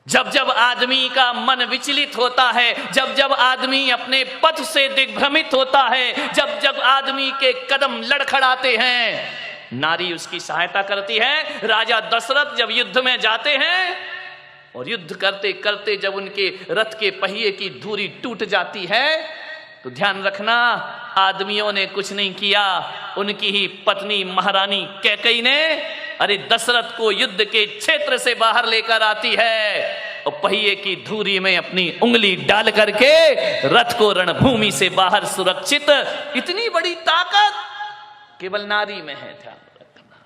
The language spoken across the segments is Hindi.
जब जब आदमी का मन विचलित होता है, जब जब आदमी अपने पथ से दिग्भ्रमित होता है, जब जब आदमी के कदम लड़खड़ाते हैं, नारी उसकी सहायता करती है। राजा दशरथ जब युद्ध में जाते हैं और युद्ध करते करते जब उनके रथ के पहिए की धुरी टूट जाती है, तो ध्यान रखना, आदमियों ने कुछ नहीं किया, उनकी ही पत्नी महारानी कैकेयी ने अरे दशरथ को युद्ध के क्षेत्र से बाहर लेकर आती है और पहिए की धुरी में अपनी उंगली डाल करके रथ को रणभूमि से बाहर सुरक्षित। इतनी बड़ी ताकत केवल नारी में है, ध्यान रखना,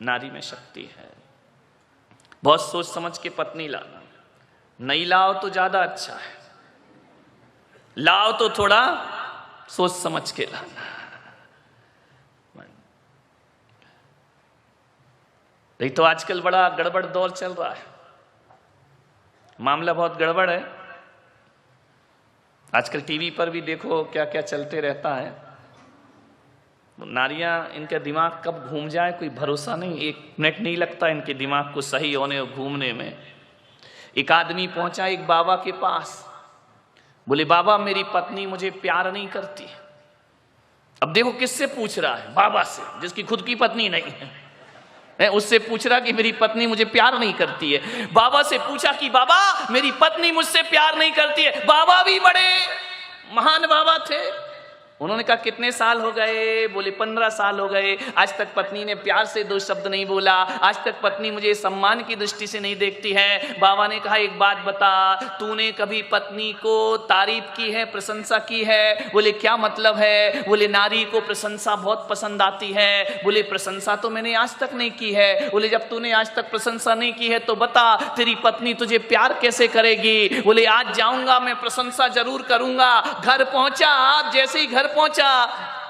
नारी में शक्ति है। बहुत सोच समझ के पत्नी लाना, नहीं लाओ तो ज्यादा अच्छा है, लाओ तो थोड़ा सोच समझ के लाना। नहीं तो आजकल बड़ा गड़बड़ दौर चल रहा है, मामला बहुत गड़बड़ है। आजकल टीवी पर भी देखो क्या क्या चलते रहता है। नारियां, इनका दिमाग कब घूम जाए कोई भरोसा नहीं, एक मिनट नहीं लगता इनके दिमाग को सही होने और घूमने में। एक आदमी पहुंचा एक बाबा के पास, बोले बाबा मेरी पत्नी मुझे प्यार नहीं करती। अब देखो किससे पूछ रहा है, बाबा से, जिसकी खुद की पत्नी नहीं है, उससे पूछ रहा कि मेरी पत्नी मुझे प्यार नहीं करती है। बाबा से पूछा कि बाबा मेरी पत्नी मुझसे प्यार नहीं करती है। बाबा भी बड़े महान बाबा थे, उन्होंने कहा कितने साल हो गए? बोले 15 साल हो गए, आज तक पत्नी ने प्यार से 2 शब्द नहीं बोला, आज तक पत्नी मुझे सम्मान की दृष्टि से नहीं देखती है। बाबा ने कहा एक बात बता, तूने कभी पत्नी को तारीफ की है, प्रशंसा की है? बोले क्या मतलब है? बोले नारी को प्रशंसा बहुत पसंद आती है। बोले प्रशंसा तो मैंने आज तक नहीं की है। बोले जब तूने आज तक प्रशंसा नहीं की है तो बता तेरी पत्नी तुझे प्यार कैसे करेगी? बोले आज जाऊंगा मैं प्रशंसा जरूर करूंगा। घर पहुंचा, जैसे ही घर पहुंचा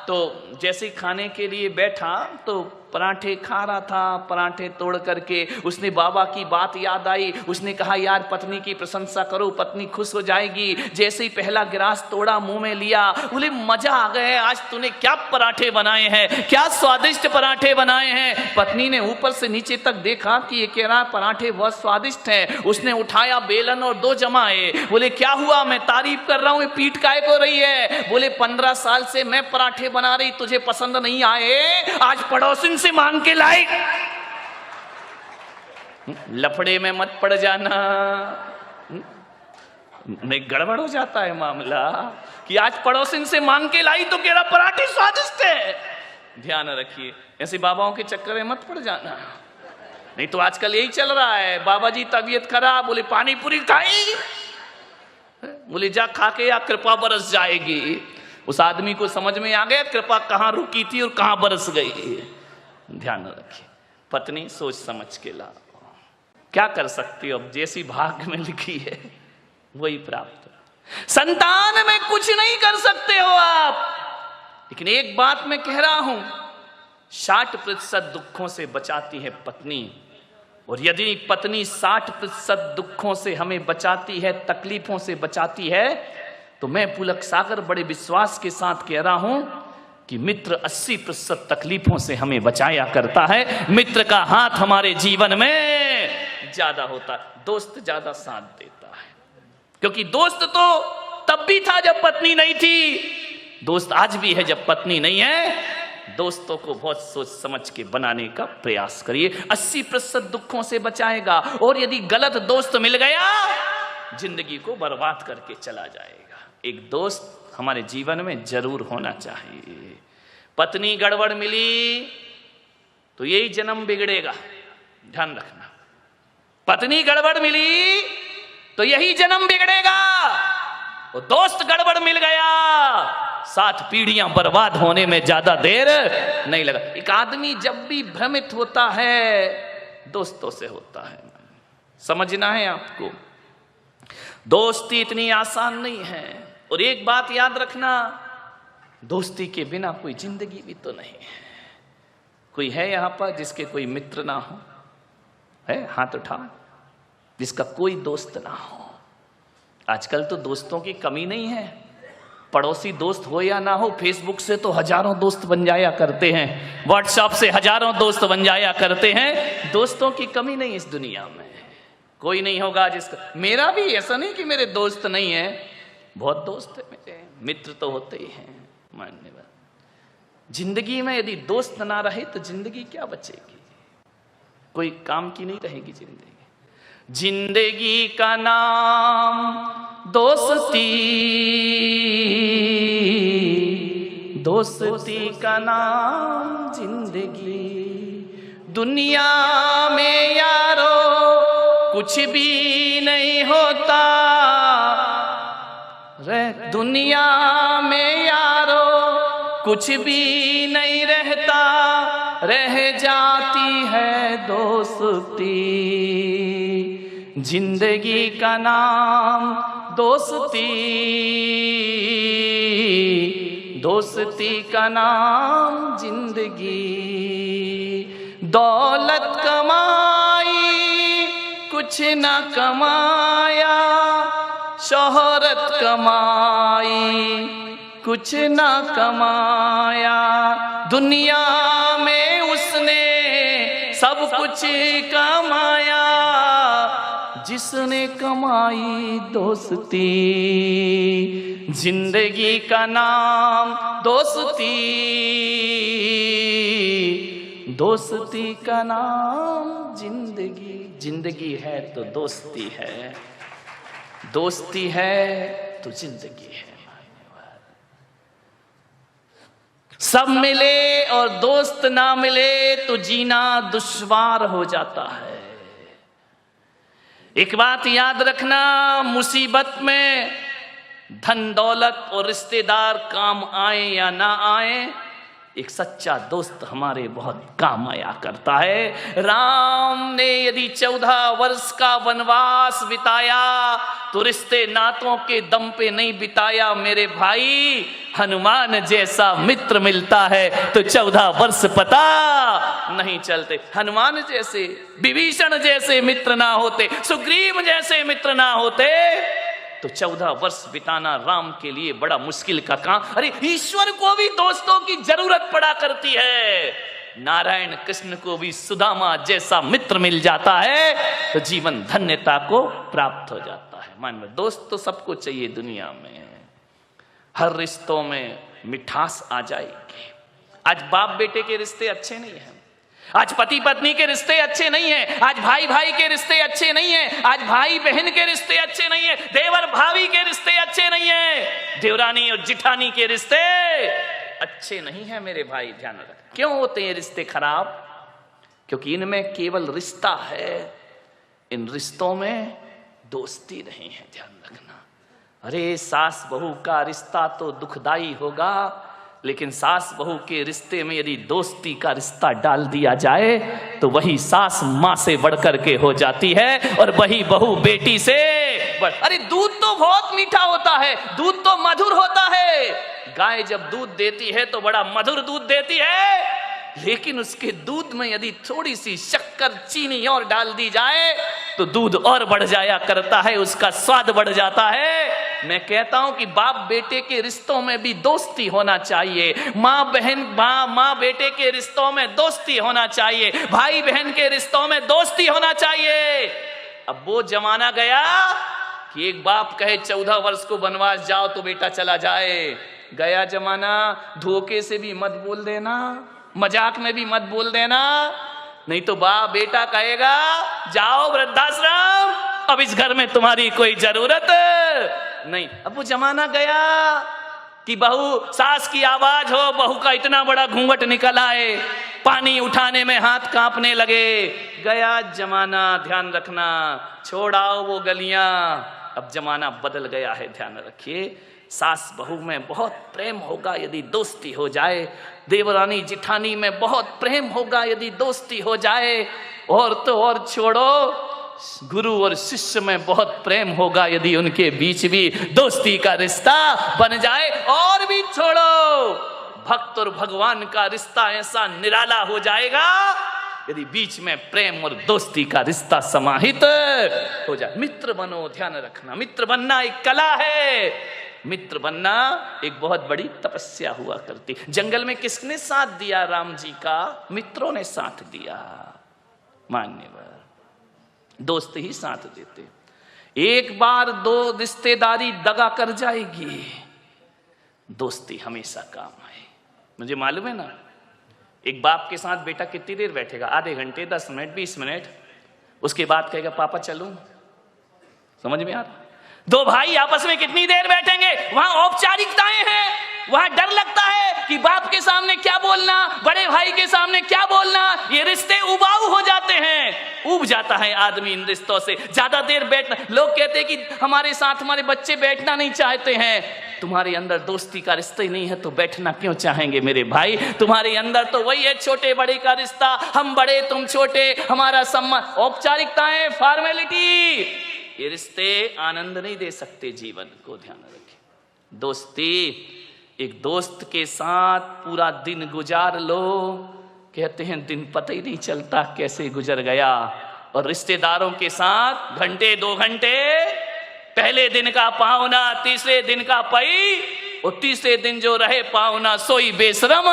तो जैसे ही खाने के लिए बैठा तो पराठे खा रहा था, पराठे तोड़ करके उसने बाबा की बात याद आई। उसने कहा यार पत्नी की प्रशंसा करो, पत्नी खुश हो जाएगी। जैसे ही पहला गिलास तोड़ा, मुंह में लिया, बोले मजा आ गया, आज तूने क्या पराठे बनाए हैं, क्या स्वादिष्ट पराठे बनाए हैं। पत्नी ने ऊपर से नीचे तक देखा कि ये कह रहा पराठे बहुत स्वादिष्ट हैं। उसने उठाया बेलन और 2 जमाए। बोले क्या हुआ? मैं तारीफ कर रहा हूं, पीठ काय को रही है? बोले 15 साल से मैं पराठे बना रही, तुझे पसंद नहीं आए, आज पड़ोसिन से मांग के लाई। लफड़े में मत पड़ जाना, नहीं गड़बड़ हो जाता है मामला कि आज पड़ोसिन से मांग के लाई तो कह रहा पराठे स्वादिष्ट है। ध्यान रखिए, ऐसे बाबाओं के चक्कर में मत पड़ जाना, नहीं तो आजकल यही चल रहा है। बाबा जी तबीयत खराब, बोले पानी पूरी खाई, बोले जा खा के या कृपा बरस जाएगी। उस आदमी को समझ में आ गया कृपा कहां रुकी थी और कहां बरस गई। ध्यान रखिए, पत्नी सोच समझ के ला, क्या कर सकती हो, अब जैसी भाग्य में लिखी है वही प्राप्त। संतान में कुछ नहीं कर सकते हो आप, लेकिन एक बात मैं कह रहा हूं, 60% दुखों से बचाती है पत्नी। और यदि पत्नी 60% दुखों से हमें बचाती है, तकलीफों से बचाती है, तो मैं पुलक सागर बड़े विश्वास के साथ कह रहा हूं कि मित्र 80% तकलीफों से हमें बचाया करता है। मित्र का हाथ हमारे जीवन में ज्यादा होता है, दोस्त ज्यादा साथ देता है। क्योंकि दोस्त तो तब भी था जब पत्नी नहीं थी, दोस्त आज भी है जब पत्नी नहीं है। दोस्तों को बहुत सोच समझ के बनाने का प्रयास करिए, 80% दुखों से बचाएगा। और यदि गलत दोस्त मिल गया, जिंदगी को बर्बाद करके चला जाएगा। एक दोस्त हमारे जीवन में जरूर होना चाहिए। पत्नी गड़बड़ मिली तो यही जन्म बिगड़ेगा, ध्यान रखना। पत्नी गड़बड़ मिली तो यही जन्म बिगड़ेगा, और दोस्त गड़बड़ मिल गया, 7 पीढ़ियां बर्बाद होने में ज्यादा देर नहीं लगा। एक आदमी जब भी भ्रमित होता है दोस्तों से होता है, समझना है आपको। दोस्ती इतनी आसान नहीं है। और एक बात याद रखना, दोस्ती के बिना कोई जिंदगी भी तो नहीं है। कोई है यहां पर जिसके कोई मित्र ना हो? है? हाथ उठा, जिसका कोई दोस्त ना हो। आजकल तो दोस्तों की कमी नहीं है, पड़ोसी दोस्त हो या ना हो, फेसबुक से तो हजारों दोस्त बन जाया करते हैं, व्हाट्सएप से हजारों दोस्त बन जाया करते हैं। दोस्तों की कमी नहीं इस दुनिया में। कोई नहीं होगा जिसका, मेरा भी ऐसा नहीं कि मेरे दोस्त नहीं है, बहुत दोस्त है मेरे, मित्र तो होते ही हैं। मान्यवर, जिंदगी में यदि दोस्त ना रहे तो जिंदगी क्या बचेगी, कोई काम की नहीं रहेगी जिंदगी। जिंदगी का नाम दोस्ती, दोस्ती का नाम जिंदगी। दुनिया में यारो कुछ भी नहीं होता रे, दुनिया में यारो कुछ भी नहीं रहता, रह जाती है दोस्ती। जिंदगी का नाम दोस्ती, दोस्ती का नाम जिंदगी। दौलत कमाई कुछ न कमाया, शोहरत कमाई कुछ न कमाया, दुनिया में उसने सब कुछ कमाया, जिसने कमाई दोस्ती। जिंदगी का नाम दोस्ती, दोस्ती का नाम जिंदगी। जिंदगी है तो दोस्ती है, दोस्ती है तो जिंदगी है। सब मिले और दोस्त ना मिले तो जीना दुश्वार हो जाता है। एक बात याद रखना, मुसीबत में धन दौलत और रिश्तेदार काम आए या ना आए, एक सच्चा दोस्त हमारे बहुत काम आया करता है। राम ने यदि 14 वर्ष का वनवास बिताया तो रिश्ते नातों के दम पे नहीं बिताया मेरे भाई। हनुमान जैसा मित्र मिलता है तो 14 वर्ष पता नहीं चलते। हनुमान जैसे, विभीषण जैसे मित्र ना होते, सुग्रीव जैसे मित्र ना होते तो 14 वर्ष बिताना राम के लिए बड़ा मुश्किल का काम। अरे ईश्वर को भी दोस्तों की जरूरत पड़ा करती है। नारायण कृष्ण को भी सुदामा जैसा मित्र मिल जाता है तो जीवन धन्यता को प्राप्त हो जाता है। मान लो दोस्त तो सबको चाहिए दुनिया में, हर रिश्तों में मिठास आ जाएगी। आज बाप बेटे के रिश्ते अच्छे नहीं हैं, आज पति पत्नी के रिश्ते अच्छे नहीं हैं, आज भाई भाई के रिश्ते अच्छे नहीं हैं, आज भाई बहन के रिश्ते अच्छे नहीं हैं, देवर भाभी के रिश्ते अच्छे नहीं हैं, देवरानी और जिठानी के रिश्ते अच्छे नहीं हैं मेरे भाई। ध्यान रखना। क्यों होते हैं रिश्ते खराब? क्योंकि इनमें केवल रिश्ता है, इन रिश्तों में दोस्ती नहीं है। ध्यान रखना। अरे सास बहू का रिश्ता तो दुखदाई होगा, लेकिन सास बहू के रिश्ते में यदि दोस्ती का रिश्ता डाल दिया जाए तो वही सास माँ से बढ़कर के हो जाती है और वही बहू बेटी से अरे दूध तो बहुत मीठा होता है, दूध तो मधुर होता है। गाय जब दूध देती है तो बड़ा मधुर दूध देती है, लेकिन उसके दूध में यदि थोड़ी सी शक्कर चीनी और डाल दी जाए तो दूध और बढ़ जाया करता है, उसका स्वाद बढ़ जाता है। मैं कहता हूं कि बाप बेटे के रिश्तों में भी दोस्ती होना चाहिए, माँ बहन माँ बेटे के रिश्तों में दोस्ती होना चाहिए, भाई बहन के रिश्तों में दोस्ती होना चाहिए। अब वो जमाना गया कि एक बाप कहे 14 वर्ष को वनवास जाओ तो बेटा चला जाए। गया जमाना। धोखे से भी मत बोल देना, मजाक में भी मत बोल देना, नहीं तो बाप बेटा कहेगा जाओ वृद्धाश्रम, अब इस घर में तुम्हारी कोई जरूरत नहीं। अब वो जमाना गया कि बहू सास की आवाज हो, बहू का इतना बड़ा घूंघट निकल आए, पानी उठाने में हाथ कांपने लगे। गया जमाना। ध्यान रखना। छोड़ाओ वो गलियां, अब जमाना बदल गया है। ध्यान रखिए। सास बहू में बहुत प्रेम होगा यदि दोस्ती हो जाए, देवरानी जिठानी में बहुत प्रेम होगा यदि दोस्ती हो जाए, और तो और छोड़ो गुरु और शिष्य में बहुत प्रेम होगा यदि उनके बीच भी दोस्ती का रिश्ता बन जाए, और भी छोड़ो भक्त और भगवान का रिश्ता ऐसा निराला हो जाएगा यदि बीच में प्रेम और दोस्ती का रिश्ता समाहित हो जाए। मित्र बनो। ध्यान रखना, मित्र बनना एक कला है, मित्र बनना एक बहुत बड़ी तपस्या हुआ करती। जंगल में किसने साथ दिया राम जी का? मित्रों ने साथ दिया। मान्यवर। दोस्त ही साथ देते। एक बार दो रिश्तेदारी दगा कर जाएगी, दोस्ती हमेशा काम आए। मुझे मालूम है ना, एक बाप के साथ बेटा कितनी देर बैठेगा? आधे घंटे, 10 मिनट, 20 मिनट। उसके बाद कहेगा पापा चलूं। समझ में आ रहा? दो भाई आपस में कितनी देर बैठेंगे? वहां औपचारिकताएं हैं, वहां डर लगता है कि बाप के सामने क्या बोलना, बड़े भाई के सामने क्या बोलना। ये रिश्ते उबाऊ हो जाते हैं, उब जाता है आदमी इन रिश्तों से। ज्यादा देर बैठना, लोग कहते हैं कि हमारे साथ हमारे बच्चे बैठना नहीं चाहते हैं। तुम्हारे अंदर दोस्ती का रिश्ता ही नहीं है तो बैठना क्यों चाहेंगे मेरे भाई? तुम्हारे अंदर तो वही है छोटे बड़े का रिश्ता, हम बड़े तुम छोटे, हमारा सम्मान। औपचारिकताएं, फॉर्मेलिटी, ये रिश्ते आनंद नहीं दे सकते जीवन को। ध्यान रखें, दोस्ती, एक दोस्त के साथ पूरा दिन गुजार लो, कहते हैं दिन पता ही नहीं चलता कैसे गुजर गया। और रिश्तेदारों के साथ घंटे 2 घंटे, पहले दिन का पाहुना, तीसरे दिन का पई, और तीसरे दिन जो रहे पाहुना सोई बेशरम।